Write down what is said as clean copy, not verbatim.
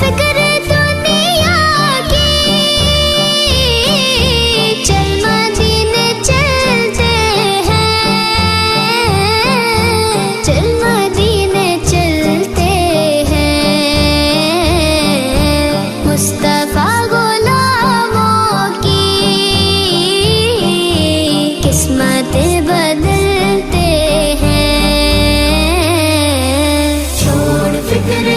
फिक्र दुनिया की, चल मदीने चलते हैं, चल मदीने चलते हैं। मुस्तफा गुलामों की किस्मतें बदलते हैं। छोड़ फिक्र